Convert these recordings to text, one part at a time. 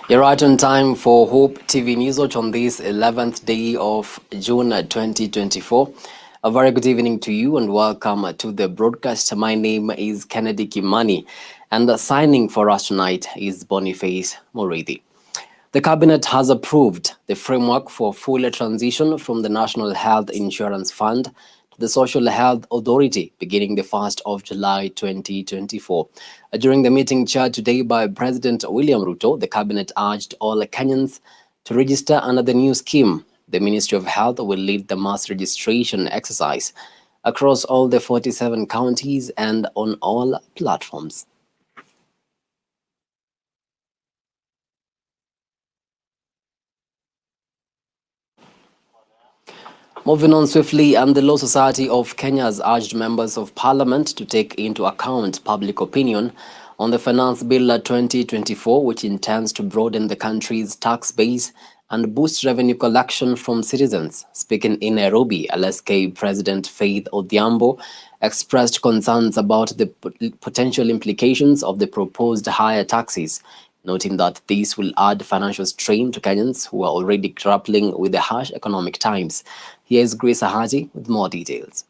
You're right on time for Hope TV Newswatch on this 11th day of June 2024. A very good evening to you and welcome to the broadcast. My name is Kennedy Kimani and the signing for us tonight is Boniface Moridi. The Cabinet has approved the framework for full transition from the National Health Insurance Fund to the Social Health Authority beginning the 1st of July 2024. During the meeting chaired today by President William Ruto, the Cabinet urged all Kenyans to register under the new scheme. The Ministry of Health will lead the mass registration exercise across all the 47 counties and on all platforms. Moving on swiftly, and the Law Society of Kenya has urged members of parliament to take into account public opinion on the Finance Bill 2024, which intends to broaden the country's tax base and boost revenue collection from citizens. Speaking in Nairobi, LSK President Faith Odhiambo expressed concerns about the potential implications of the proposed higher taxes, noting that this will add financial strain to Kenyans who are already grappling with the harsh economic times. Here is Grace Ahati with more details.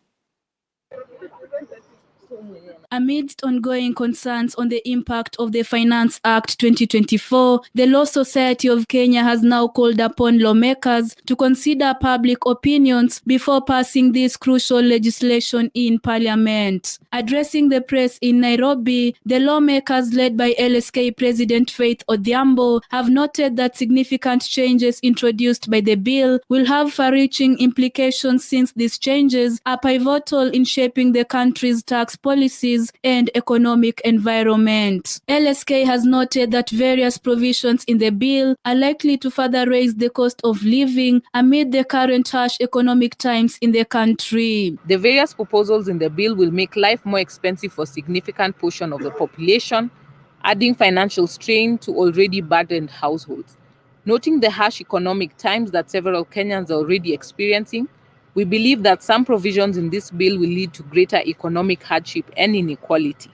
Amidst ongoing concerns on the impact of the Finance Act 2024, the Law Society of Kenya has now called upon lawmakers to consider public opinions before passing this crucial legislation in Parliament. Addressing the press in Nairobi, the lawmakers led by LSK President Faith Odhiambo have noted that significant changes introduced by the bill will have far-reaching implications since these changes are pivotal in shaping the country's tax policies and economic environment. LSK has noted that various provisions in the bill are likely to further raise the cost of living amid the current harsh economic times in the country. The various proposals in the bill will make life more expensive for a significant portion of the population, adding financial strain to already burdened households. Noting the harsh economic times that several Kenyans are already experiencing, we believe that some provisions in this bill will lead to greater economic hardship and inequality.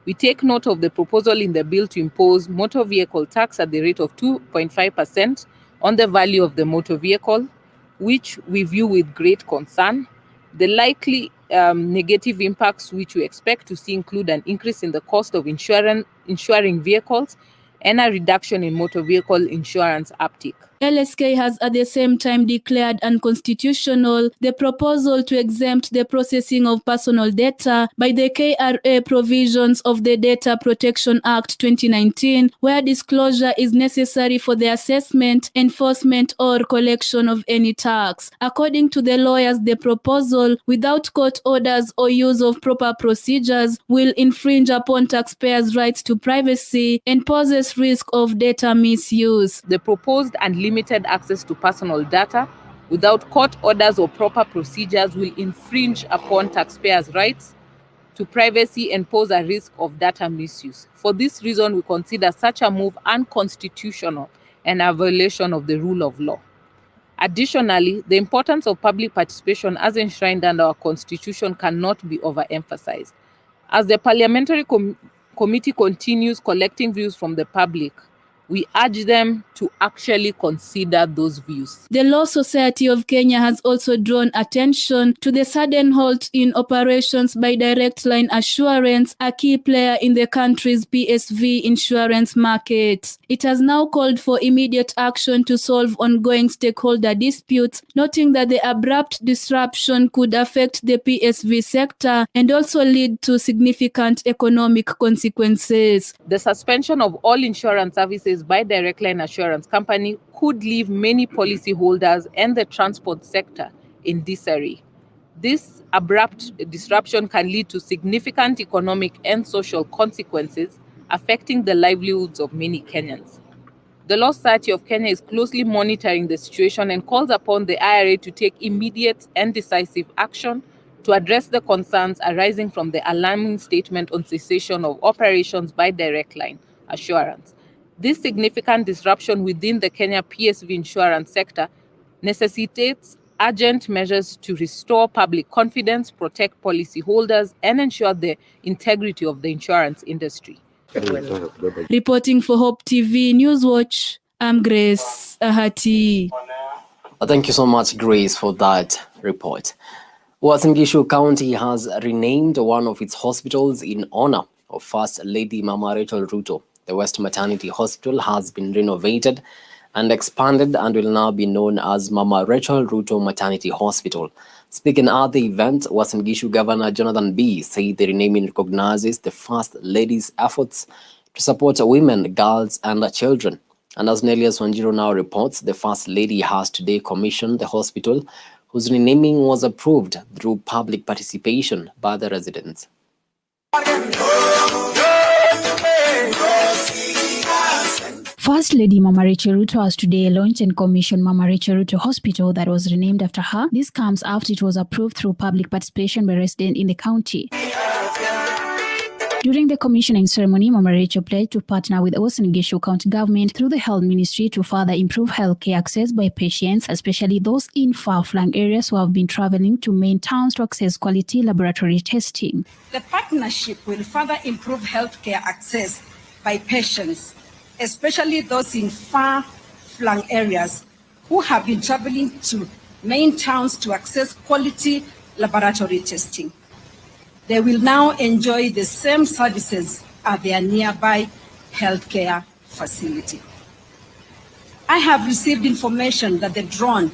We take note of the proposal in the bill to impose motor vehicle tax at the rate of 2.5% on the value of the motor vehicle, which we view with great concern. The likely negative impacts which we expect to see include an increase in the cost of insuring vehicles and a reduction in motor vehicle insurance uptake. LSK has at the same time declared unconstitutional the proposal to exempt the processing of personal data by the KRA provisions of the Data Protection Act 2019, where disclosure is necessary for the assessment, enforcement, or collection of any tax. According to the lawyers, the proposal, without court orders or use of proper procedures, will infringe upon taxpayers' rights to privacy and poses risk of data misuse. The proposed unlimited access to personal data without court orders or proper procedures will infringe upon taxpayers' rights to privacy and pose a risk of data misuse. For this reason, we consider such a move unconstitutional and a violation of the rule of law. Additionally, the importance of public participation as enshrined under our Constitution cannot be overemphasized. As the Parliamentary Committee continues collecting views from the public, we urge them to actually consider those views. The Law Society of Kenya has also drawn attention to the sudden halt in operations by Direct Line Assurance, a key player in the country's PSV insurance market. It has now called for immediate action to solve ongoing stakeholder disputes, noting that the abrupt disruption could affect the PSV sector and also lead to significant economic consequences. The suspension of all insurance services by Direct Line Assurance Company could leave many policyholders and the transport sector in disarray. This abrupt disruption can lead to significant economic and social consequences affecting the livelihoods of many Kenyans. The Law Society of Kenya is closely monitoring the situation and calls upon the IRA to take immediate and decisive action to address the concerns arising from the alarming statement on cessation of operations by Direct Line Assurance. This significant disruption within the Kenya PSV insurance sector necessitates urgent measures to restore public confidence, protect policyholders, and ensure the integrity of the insurance industry. Reporting for Hope TV Newswatch, I'm Grace Ahati. Thank you so much, Grace, for that report. Uasin Gishu County has renamed one of its hospitals in honor of First Lady Mama Rachel Ruto. The West Maternity Hospital has been renovated and expanded and will now be known as Mama Rachel Ruto Maternity Hospital. Speaking at the event, Uasin Gishu Governor Jonathan B. said the renaming recognizes the First Lady's efforts to support women, girls, and children. And as Nelias Wanjiro now reports, the First Lady has today commissioned the hospital, whose renaming was approved through public participation by the residents. First Lady Mama Rachel Ruto has today launched and commissioned Mama Rachel Ruto Hospital that was renamed after her. This comes after it was approved through public participation by residents in the county. During the commissioning ceremony, Mama Rachel pledged to partner with Uasin Gishu County Government through the Health Ministry to further improve healthcare access by patients, especially those in far-flung areas who have been traveling to main towns to access quality laboratory testing. The partnership will further improve healthcare access by patients, especially those in far-flung areas who have been traveling to main towns to access quality laboratory testing. They will now enjoy the same services at their nearby healthcare facility. I have received information that the drone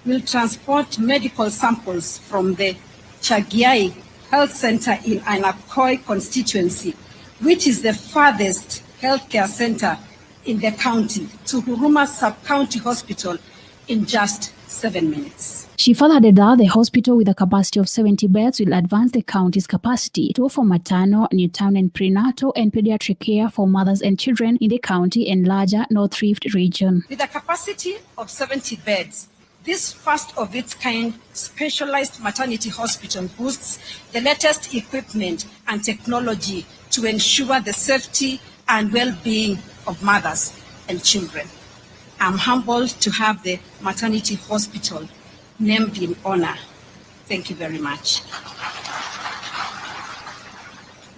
will transport medical samples from the Chagiai Health Center in Ainakoi constituency, which is the farthest healthcare center in the county, to Huruma Sub-County Hospital in just 7 minutes. She further added that the hospital, with a capacity of 70 beds, will advance the county's capacity to offer maternal, newborn and prenatal and pediatric care for mothers and children in the county and larger North Rift region. With a capacity of 70 beds, this first of its kind specialized maternity hospital boosts the latest equipment and technology to ensure the safety and well-being of mothers and children. I'm humbled to have the maternity hospital named in honor. Thank you very much.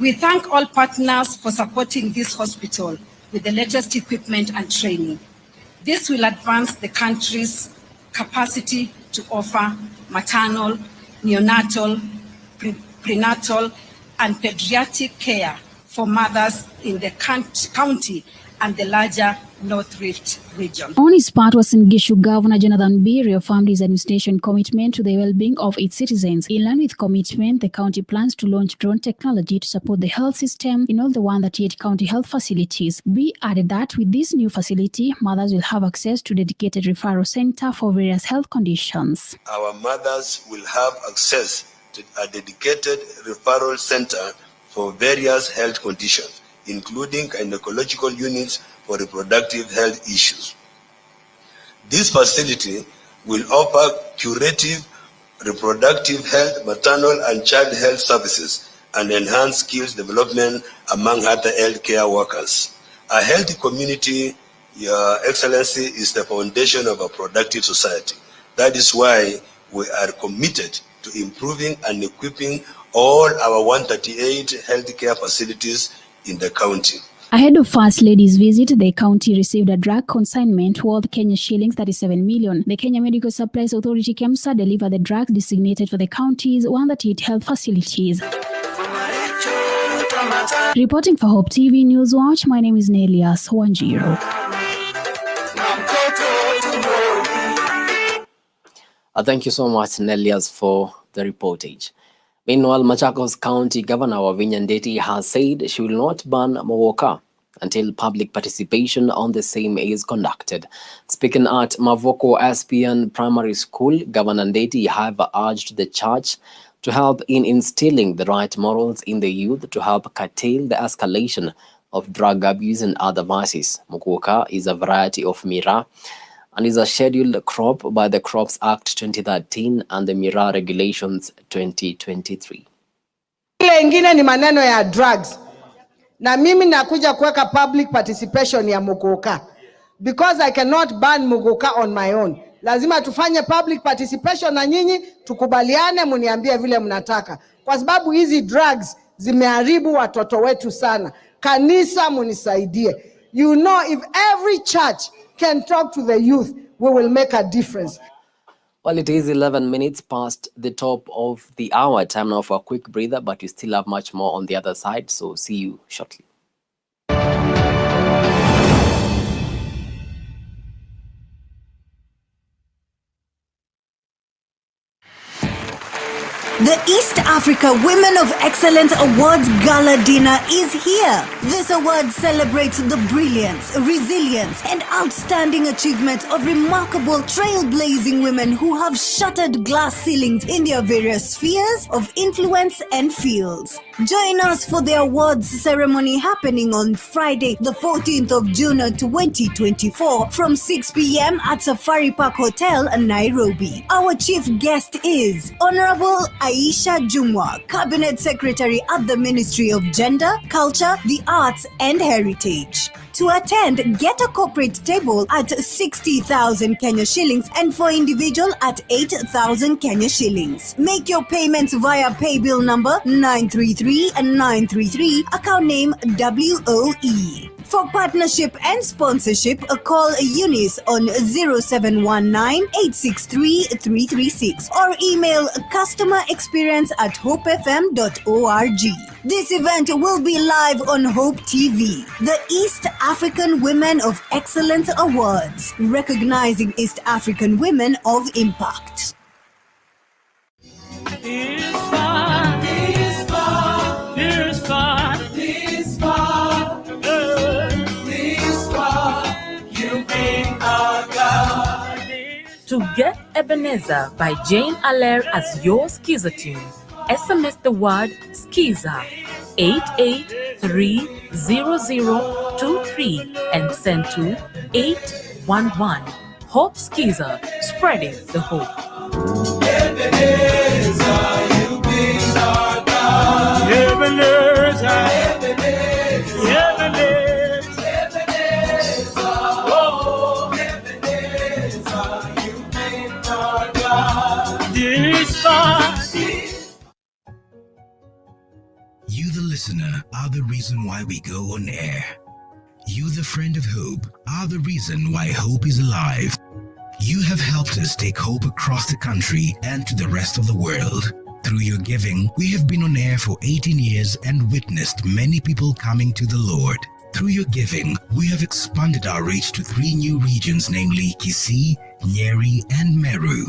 We thank all partners for supporting this hospital with the latest equipment and training. This will advance the country's capacity to offer maternal, neonatal, prenatal, and pediatric care for mothers in the county and the larger North Rift region. On his part, Uasin Gishu Governor Jonathan B. reaffirmed his administration commitment to the well-being of its citizens. In line with commitment, the county plans to launch drone technology to support the health system in all the 138 county health facilities. B added that with this new facility, mothers will have access to dedicated referral center for various health conditions. Our mothers will have access to a dedicated referral center for various health conditions, including gynecological units for reproductive health issues. This facility will offer curative reproductive health, maternal and child health services, and enhance skills development among other healthcare workers. A healthy community, Your Excellency, is the foundation of a productive society. That is why we are committed to improving and equipping all our 138 healthcare facilities in the county. Ahead of First Lady's visit, the county received a drug consignment worth Kenya shillings 37 million. The Kenya Medical Supplies Authority KEMSA delivered the drugs designated for the county's 138 health facilities. Reporting for Hope TV Newswatch, my name is Nelias Wanjiro. Thank you so much, Nelias, for the reportage. Meanwhile, Machakos County Governor Wavinya Ndeti has said she will not ban Mogoka until public participation on the same is conducted. Speaking at Mavoko SPN Primary School, Governor Ndeti have urged the church to help in instilling the right morals in the youth to help curtail the escalation of drug abuse and other vices. Mogoka is a variety of miraa and is a scheduled crop by the Crops Act 2013 and the Miraa Regulations 2023. Ile ingine ni maneno ya drugs. Na mimi nakuja kuweka public participation ya Mogoka. Because I cannot ban Mogoka on my own. Lazima tufanye public participation na nyinyi, tukubaliane, muniambie vile mnataka. Kwa sababu hizi drugs zimeharibu watoto wetu sana. Kanisa munisaidie. You know, if every church can talk to the youth, we will make a difference. Well, it is 11 minutes past the top of the hour. Time now for a quick breather, but we still have much more on the other side. So see you shortly. The East Africa Women of Excellence Awards Gala Dinner is here. This award celebrates the brilliance, resilience, and outstanding achievements of remarkable trailblazing women who have shattered glass ceilings in their various spheres of influence and fields. Join us for the awards ceremony happening on Friday, the 14th of June 2024 from 6 p.m. at Safari Park Hotel, Nairobi. Our chief guest is Honorable Aisha Jumwa, Cabinet Secretary at the Ministry of Gender, Culture, the Arts and Heritage. To attend, get a corporate table at 60,000 Kenya shillings and for individual at 8,000 Kenya shillings. Make your payments via paybill number 933-933, account name WOE. For partnership and sponsorship, call Eunice on 0719-863-336 or email customerexperience@hopefm.org. This event will be live on Hope TV, the East African Women of Excellence Awards, recognizing East African women of impact. To get Ebenezer by Jane Allaire as your Skiza tune, SMS the word Skiza 88300023 and send to 811. Hope Skiza, spreading the hope. Ebenezer, you be our God. Ebenezer, Ebenezer. You, the listener, are the reason why we go on air. You, the friend of hope, are the reason why hope is alive. You have helped us take hope across the country and to the rest of the world. Through your giving, we have been on air for 18 years and witnessed many people coming to the Lord. Through your giving, we have expanded our reach to 3 new regions, namely Kisii, Nyeri, and Meru.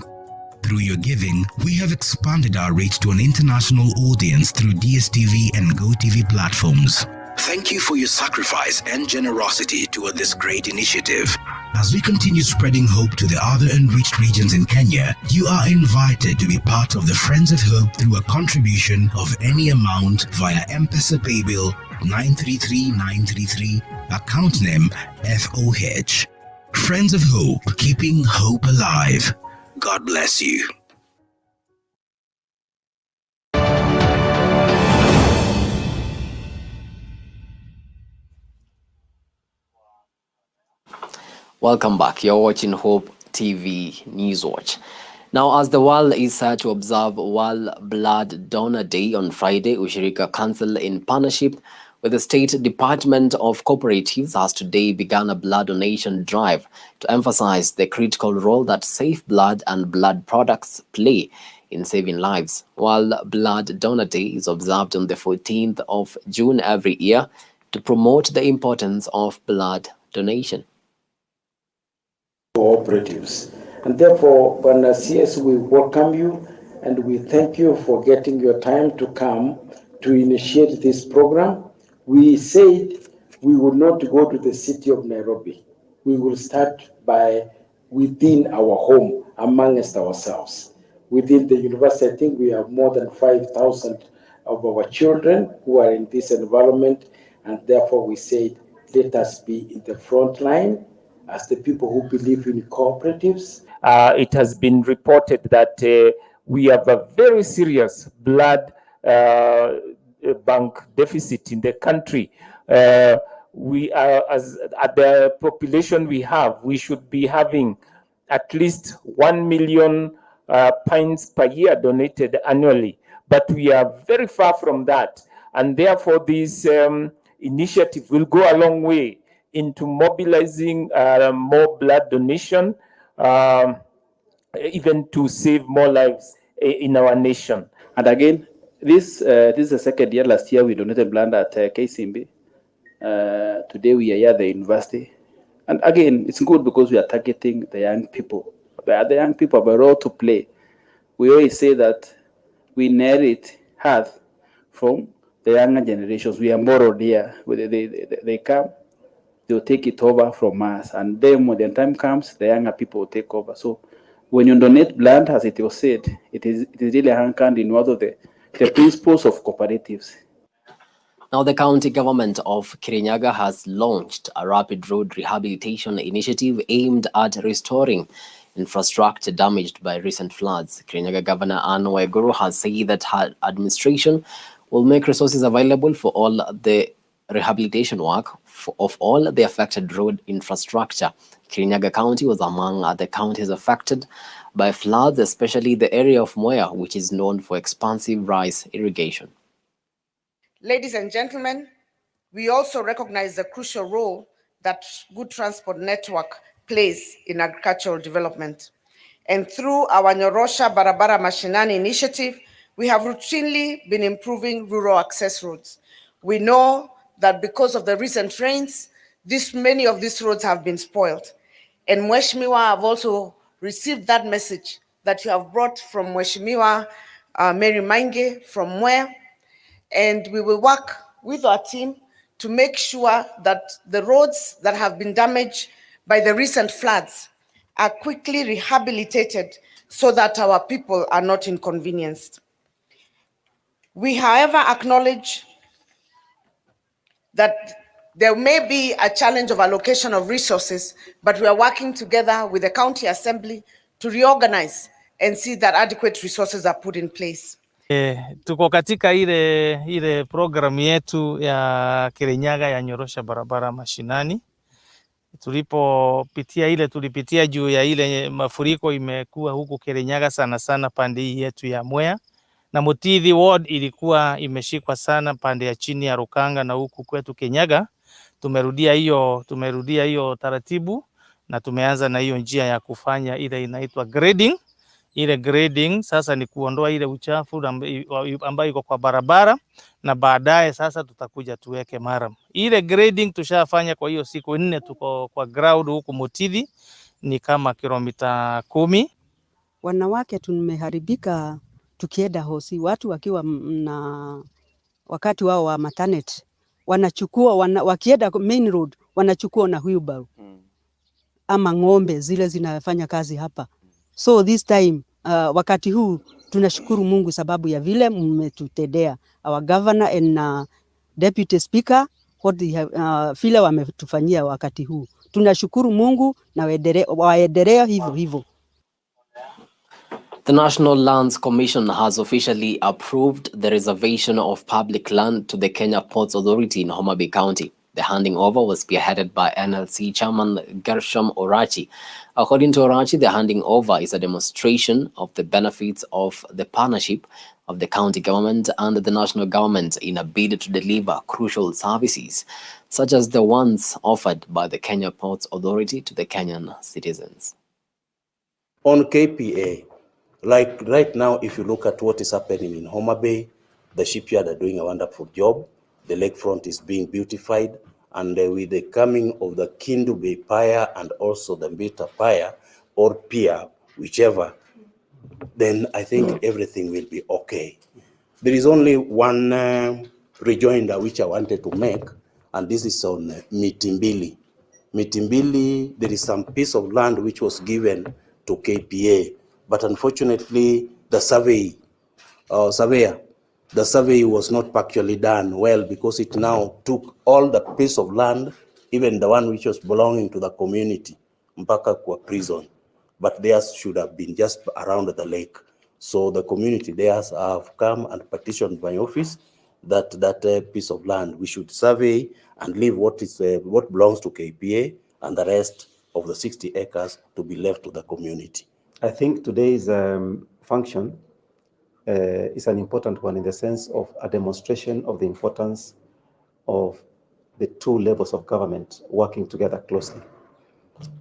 Through your giving, we have expanded our reach to an international audience through DSTV and GoTV platforms. Thank you for your sacrifice and generosity toward this great initiative. As we continue spreading hope to the other unreached regions in Kenya, you are invited to be part of the Friends of Hope through a contribution of any amount via M-Pesa Paybill 933933, account name FOH. Friends of Hope, keeping hope alive. God bless you. Welcome back. You're watching Hope TV Newswatch. Now, as the world is set to observe World Blood Donor Day on Friday, Ushirika Council, in partnership with the State Department of Cooperatives, has today begun a blood donation drive to emphasize the critical role that safe blood and blood products play in saving lives. World Blood Donor Day is observed on the 14th of June every year to promote the importance of blood donation. Cooperatives. And therefore, Bwana CS, we welcome you and we thank you for getting your time to come to initiate this program. We said we will not go to the city of Nairobi. We will start by within our home, amongst ourselves. Within the university, I think we have more than 5,000 of our children who are in this environment, and therefore we said, let us be in the front line as the people who believe in cooperatives. It has been reported that we have a very serious blood bank deficit in the country. We are, as at the population we have, we should be having at least 1 million pints per year donated annually, but we are very far from that, and therefore this initiative will go a long way into mobilizing more blood donation, even to save more lives in our nation. And again, this is the second year. Last year we donated blood at KCMB. Today we are here at the university. And again, it's good because we are targeting the young people. The young people have a role to play. We always say that we inherit health from the younger generations. We are borrowed here. They come, they'll take it over from us. And then when the time comes, the younger people will take over. So when you donate blood, as it was said, it is really anchored in one of the principles of cooperatives. Now, the county government of Kirinyaga has launched a rapid road rehabilitation initiative aimed at restoring infrastructure damaged by recent floods. Kirinyaga Governor Anne Waiguru has said that her administration will make resources available for all the rehabilitation work of all the affected road infrastructure. Kirinyaga County was among the counties affected by floods, especially the area of Mwea, which is known for expansive rice irrigation. Ladies and gentlemen, we also recognize the crucial role that good transport network plays in agricultural development. And through our Nyorosha Barabara Mashinani initiative, we have routinely been improving rural access roads. We know that because of the recent rains, many of these roads have been spoiled. And Mheshimiwa have also received that message that you have brought from Mheshimiwa Mary Mange from Mwea. And we will work with our team to make sure that the roads that have been damaged by the recent floods are quickly rehabilitated so that our people are not inconvenienced. We, however, acknowledge that there may be a challenge of allocation of resources, but we are working together with the county assembly to reorganize and see that adequate resources are put in place. Tuko katika ile programu yetu ya Kirinyaga ya Nyorosha Barabara Mashinani. Tulipitia juu ya ile mafuriko imekuwa huku Kirinyaga sana sana pande hii yetu ya Mwea, na Mutithi ward ilikuwa imeshikwa sana pande ya chini ya Rukanga, na huku kwetu Kirinyaga tumerudia hiyo taratibu na tumeanza na hiyo njia ya kufanya ile inaitwa grading. Ile grading sasa ni kuondoa ile uchafu ambayo iko kwa barabara, na baadaye sasa tutakuja tuweke maram. Ile grading tushafanya, kwa hiyo siku 4 tuko kwa ground huku Mutithi ni kama kilomita 10. Wanawake tumeharibika tukienda hosi, watu wakiwa na wakati wao wa maternity wanachukua wakienda main road wanachukua na wheelbarrow ama ng'ombe zile zinafanya kazi hapa. So this time wakati huu tunashukuru Mungu sababu ya vile mmetutendea, our governor and deputy speaker, what they have vile wametufanyia wakati huu. Tunashukuru Mungu na waendelee hivyo hivyo. The National Lands Commission has officially approved the reservation of public land to the Kenya Ports Authority in Homa Bay County. The handing over was spearheaded by NLC Chairman Gershom Orachi. According to Orachi, the handing over is a demonstration of the benefits of the partnership of the county government and the national government in a bid to deliver crucial services, such as the ones offered by the Kenya Ports Authority to the Kenyan citizens. On KPA, like right now, if you look at what is happening in Homa Bay, the shipyard are doing a wonderful job. The lakefront is being beautified, and with the coming of the Kindu Bay Pier and also the Mbita Pier or Pier, whichever, then I think everything will be okay. There is only one rejoinder which I wanted to make, and this is on Mitimbili. Mitimbili, there is some piece of land which was given to KPA, but unfortunately the survey was not actually done well, because it now took all the piece of land, even the one which was belonging to the community, mpaka kwa prison, but theirs should have been just around the lake. So the community theirs have come and petitioned my office that piece of land we should survey and leave what belongs to KPA, and the rest of the 60 acres to be left to the community. I think today's function is an important one in the sense of a demonstration of the importance of the two levels of government working together closely.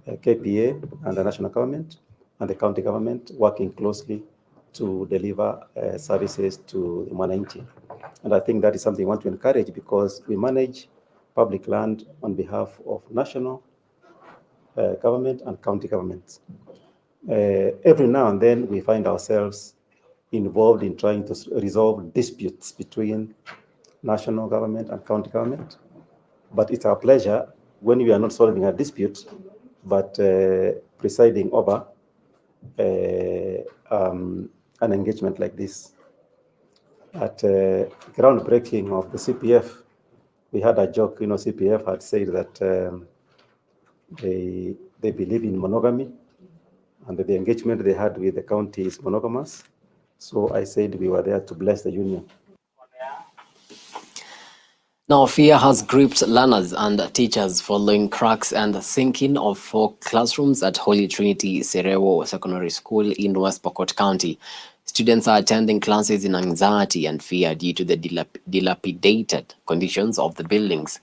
KPA and the national government and the county government working closely to deliver services to the Mwananchi. And I think that is something we want to encourage because we manage public land on behalf of national government and county governments. Every now and then we find ourselves involved in trying to resolve disputes between national government and county government. But it's our pleasure when we are not solving a dispute, but presiding over an engagement like this. At groundbreaking of the CPF, we had a joke, CPF had said that they believe in monogamy and the engagement they had with the county is monogamous. So I said we were there to bless the union. Now, fear has gripped learners and teachers following cracks and sinking of 4 classrooms at Holy Trinity Serewo Secondary School in West Pokot County. Students are attending classes in anxiety and fear due to the dilapidated conditions of the buildings.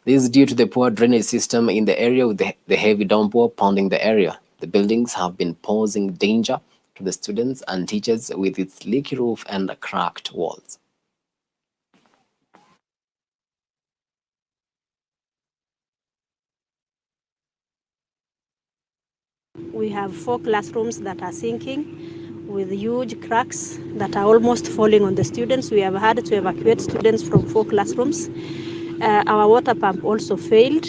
This is due to the poor drainage system in the area with the heavy downpour pounding the area. The buildings have been posing danger to the students and teachers with its leaky roof and cracked walls. We have 4 classrooms that are sinking with huge cracks that are almost falling on the students. We have had to evacuate students from 4 classrooms. Our water pump also failed.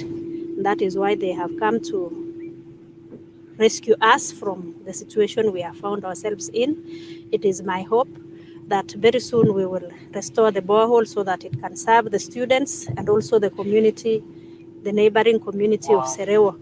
That is why they have come to rescue us from the situation we have found ourselves in. It is my hope that very soon we will restore the borehole so that it can serve the students and also the community, the neighboring community of Serewo.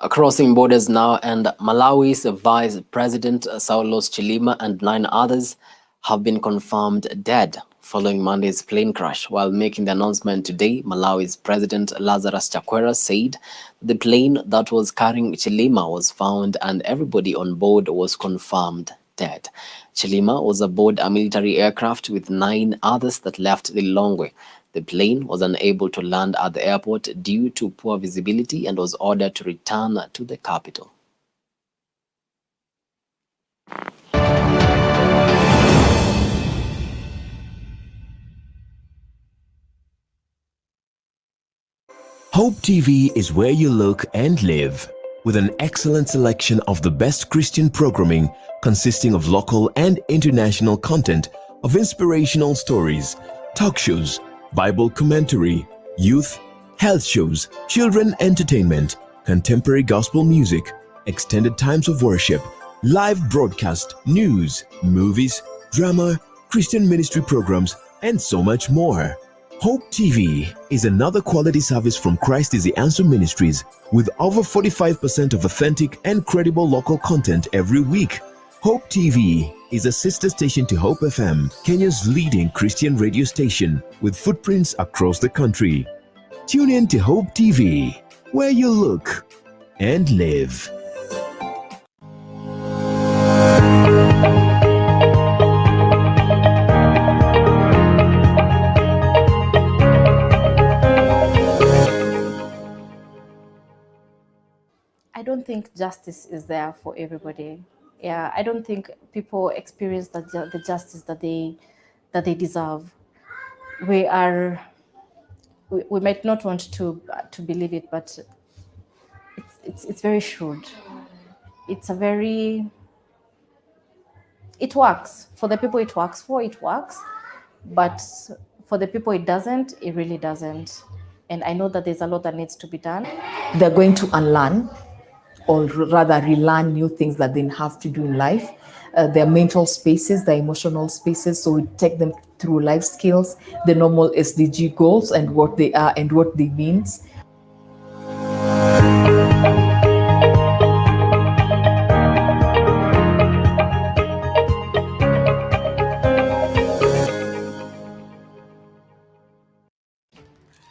Crossing borders now, and Malawi's Vice President Saulos Chilima and 9 others have been confirmed dead following Monday's plane crash. While making the announcement today, Malawi's President Lazarus Chakwera said the plane that was carrying Chilima was found and everybody on board was confirmed dead. Chilima was aboard a military aircraft with 9 others that left the Lilongwe. The plane was unable to land at the airport due to poor visibility and was ordered to return to the capital. Hope TV is where you look and live, with an excellent selection of the best Christian programming consisting of local and international content of inspirational stories, talk shows, Bible commentary, youth, health shows, children entertainment, contemporary gospel music, extended times of worship, live broadcast, news, movies, drama, Christian ministry programs, and so much more. Hope TV is another quality service from Christ is the Answer Ministries with over 45% of authentic and credible local content every week. Hope TV is a sister station to Hope FM, Kenya's leading Christian radio station with footprints across the country. Tune in to Hope TV, where you look and live. I don't think justice is there for everybody. Yeah, I don't think people experience the justice that they deserve. We might not want to believe it, but it's very shrewd. It works for the people it works for. It works, but for the people it doesn't. It really doesn't. And I know that there's a lot that needs to be done. They're going to unlearn, or rather relearn new things that they have to do in life. Their mental spaces, their emotional spaces. So we take them through life skills, the normal SDG goals and what they are and what they mean.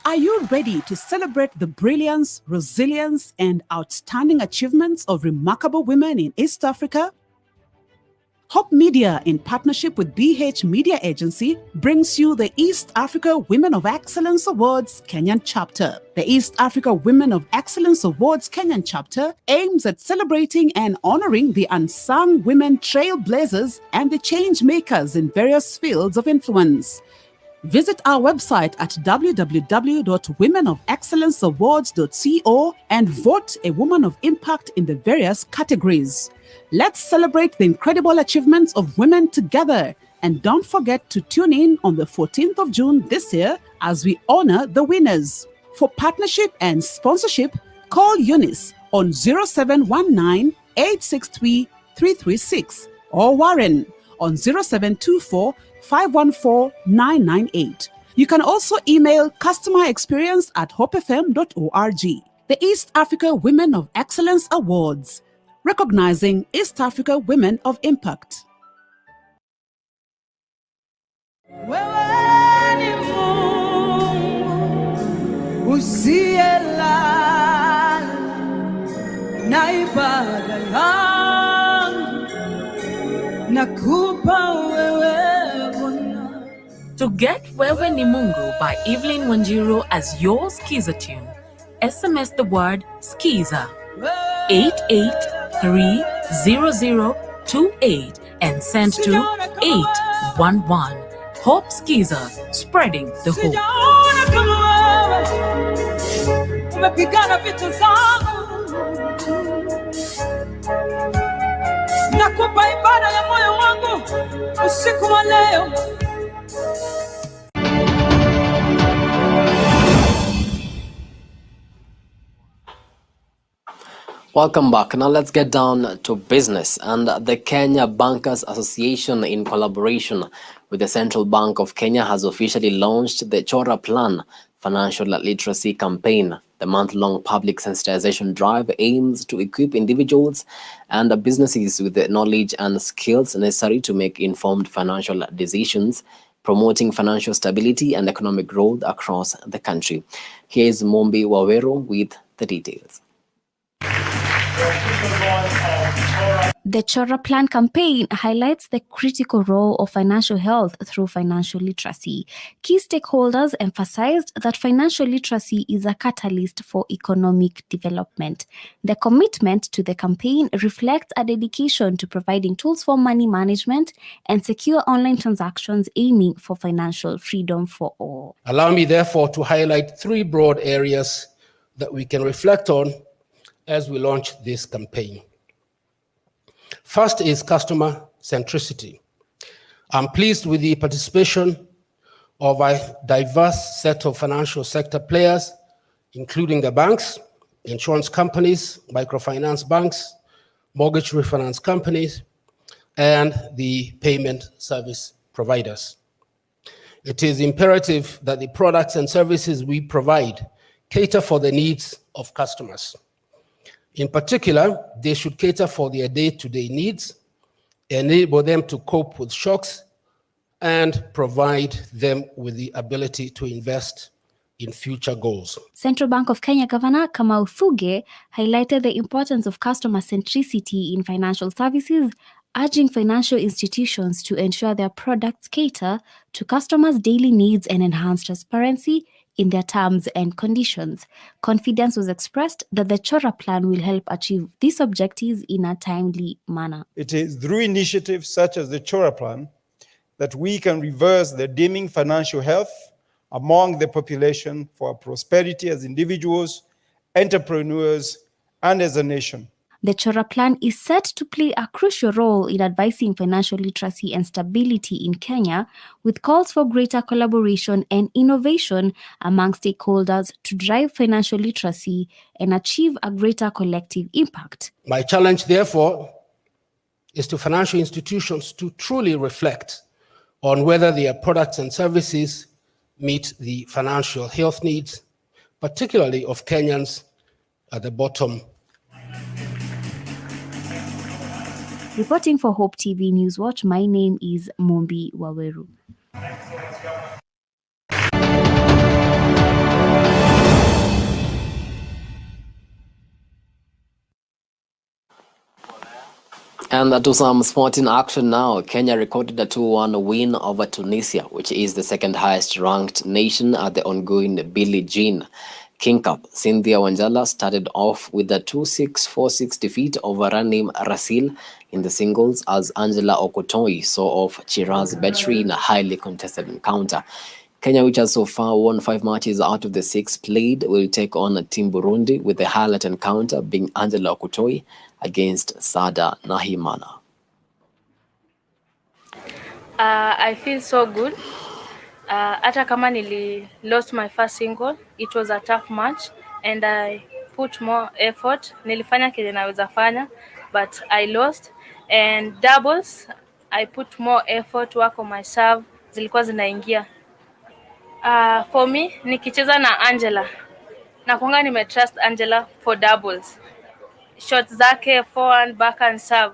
Are you ready to celebrate the brilliance, resilience, and outstanding achievements of remarkable women in East Africa? Hope Media, in partnership with BH Media Agency, brings you the East Africa Women of Excellence Awards Kenyan chapter. The East Africa Women of Excellence Awards Kenyan chapter aims at celebrating and honoring the unsung women trailblazers and the change makers in various fields of influence. Visit our website at www.womenofexcellenceawards.co and vote a woman of impact in the various categories. Let's celebrate the incredible achievements of women together. And don't forget to tune in on the 14th of June this year as we honor the winners. For partnership and sponsorship, call Eunice on 0719 863 336 or Warren on 0724 514 998. You can also email customerexperience@hopefm.org. The East Africa Women of Excellence Awards, recognizing East Africa women of impact. To get Wewe ni Mungu by Evelyn Wanjiru as your Skiza tune, SMS the word Skiza 88300028 and send to 811. Hope Skiza, spreading the hope. Umepigana vita zangu, nakupa ibada ya moyo wangu usiku wa leo. Welcome back. Now let's get down to business. And the Kenya Bankers Association, in collaboration with the Central Bank of Kenya, has officially launched the Chora Plan Financial Literacy Campaign. The month-long public sensitization drive aims to equip individuals and businesses with the knowledge and skills necessary to make informed financial decisions, promoting financial stability and economic growth across the country. Here is Mombi Wawero with the details. The Chora Plan campaign highlights the critical role of financial health through financial literacy. Key stakeholders emphasized that financial literacy is a catalyst for economic development. The commitment to the campaign reflects a dedication to providing tools for money management and secure online transactions, aiming for financial freedom for all. Allow me, therefore, to highlight three broad areas that we can reflect on as we launch this campaign. First is customer centricity. I'm pleased with the participation of a diverse set of financial sector players, including the banks, insurance companies, microfinance banks, mortgage refinance companies, and the payment service providers. It is imperative that the products and services we provide cater for the needs of customers. In particular, they should cater for their day-to-day needs, enable them to cope with shocks, and provide them with the ability to invest in future goals. Central Bank of Kenya Governor Kamau Thuge highlighted the importance of customer centricity in financial services, urging financial institutions to ensure their products cater to customers' daily needs and enhance transparency in their terms and conditions. Confidence was expressed that the Chora Plan will help achieve these objectives in a timely manner. It is through initiatives such as the Chora Plan that we can reverse the dimming financial health among the population for our prosperity as individuals, entrepreneurs, and as a nation. The Chora Plan is set to play a crucial role in advancing financial literacy and stability in Kenya, with calls for greater collaboration and innovation among stakeholders to drive financial literacy and achieve a greater collective impact. My challenge, therefore, is to financial institutions to truly reflect on whether their products and services meet the financial health needs, particularly of Kenyans at the bottom. Reporting for Hope TV Newswatch, my name is Mombi Waweru. And to some sporting action now, Kenya recorded a 2-1 win over Tunisia, which is the second highest ranked nation at the ongoing Billie Jean King Cup. Cynthia Wanjala started off with a 2-6, 4-6 defeat over Ranim Rasil in the singles as Angela Okotoi saw off Chiraz Betri in a highly contested encounter. Kenya, which has so far won 5 matches out of the 6 played, will take on Team Burundi, with the highlight encounter being Angela Okutoi against Sada Nahimana. I feel so good. Hata kama lost my first single, it was a tough match and I put more effort. Nilifanya kile naweza fanya, but I lost. And doubles, I put more effort, work on my serve, zilikuwa zinaingia. For me, nikicheza na Angela. Nakuanga nimetrust Angela for doubles. Shots zake, forehand, backhand, serve.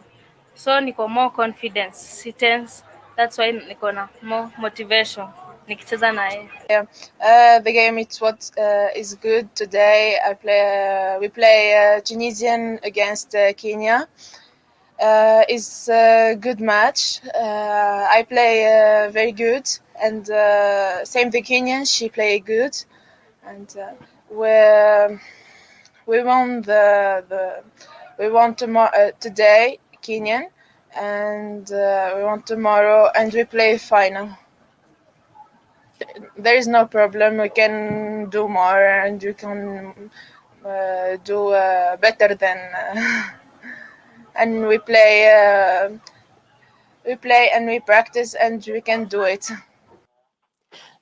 So niko more confidence. Sitens. That's why niko na more motivation. Nikicheza na yeye. Yeah. The game it's what is good today. We play Tunisian against Kenya. It's a good match. I play very good, and same the Kenyan. She play good, and we won we won today Kenyan, and we won tomorrow, and we play final. There is no problem. We can do more, and we can do better than. And we play and we practice, and we can do it.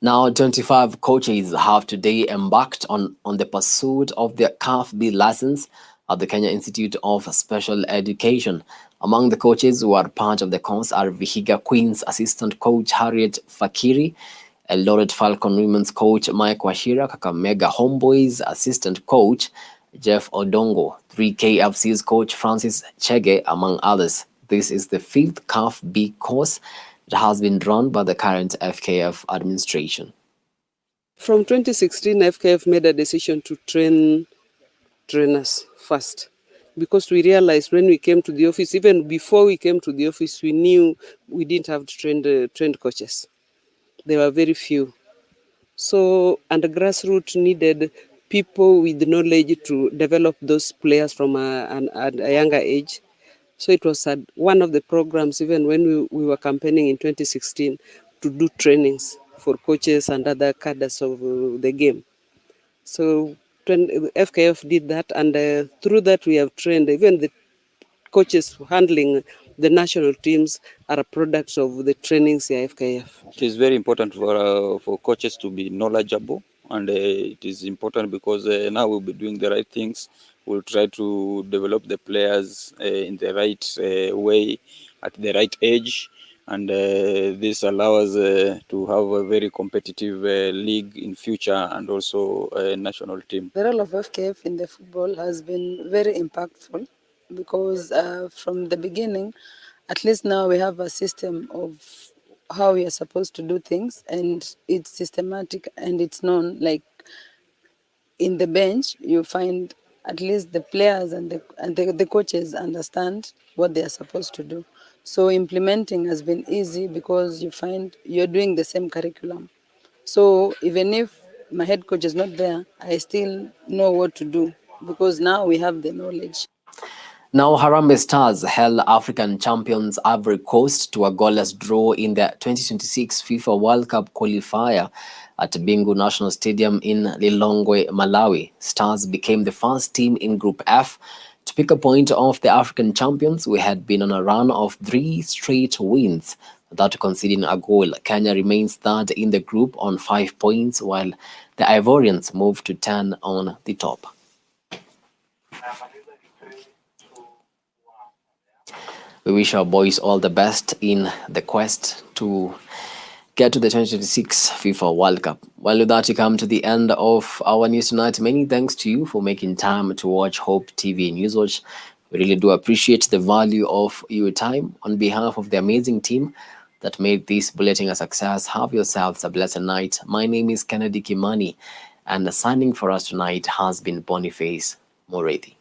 Now, 25 coaches have today embarked on the pursuit of their CAF B license at the Kenya Institute of Special Education. Among the coaches who are part of the course are Vihiga Queens assistant coach Harriet Fakiri, Eldoret Falcon women's coach Mike Washira, Kakamega Homeboys assistant coach Jeff Odongo, 3KFC's coach Francis Chege, among others. This is the 5th CAF B course. It has been run by the current FKF administration. From 2016, FKF made a decision to train trainers first, because we realized when we came to the office, even before we came to the office, we knew we didn't have trained coaches. There were very few. So, and the grassroots needed people with knowledge to develop those players from a younger age. So it was one of the programs, even when we were campaigning in 2016, to do trainings for coaches and other cadres of the game. So FKF did that, and through that we have trained even the coaches handling the national teams are products of the trainings at FKF. It is very important for coaches to be knowledgeable, and it is important because now we'll be doing the right things. We'll try to develop the players in the right way at the right age, and this allows us to have a very competitive league in future and also a national team. The role of FKF in the football has been very impactful because from the beginning, at least now we have a system of how we are supposed to do things, and it's systematic and it's known. Like in the bench, you find at least the players and the coaches understand what they are supposed to do. So implementing has been easy because you find you're doing the same curriculum. So even if my head coach is not there, I still know what to do because now we have the knowledge. Now, Harambee Stars held African champions Ivory Coast to a goalless draw in the 2026 FIFA World Cup qualifier at Bingu National Stadium in Lilongwe, Malawi. Stars became the first team in Group F to pick a point off the African champions, who had been on a run of 3 straight wins without conceding a goal. Kenya remains third in the group on 5 points, while the Ivorians move to 10 on the top. We wish our boys all the best in the quest to get to the 2026 FIFA World Cup. Well, with that, we come to the end of our news tonight. Many thanks to you for making time to watch Hope TV Newswatch. We really do appreciate the value of your time. On behalf of the amazing team that made this bulletin a success, have yourselves a blessed night. My name is Kennedy Kimani, and signing for us tonight has been Boniface Moredi.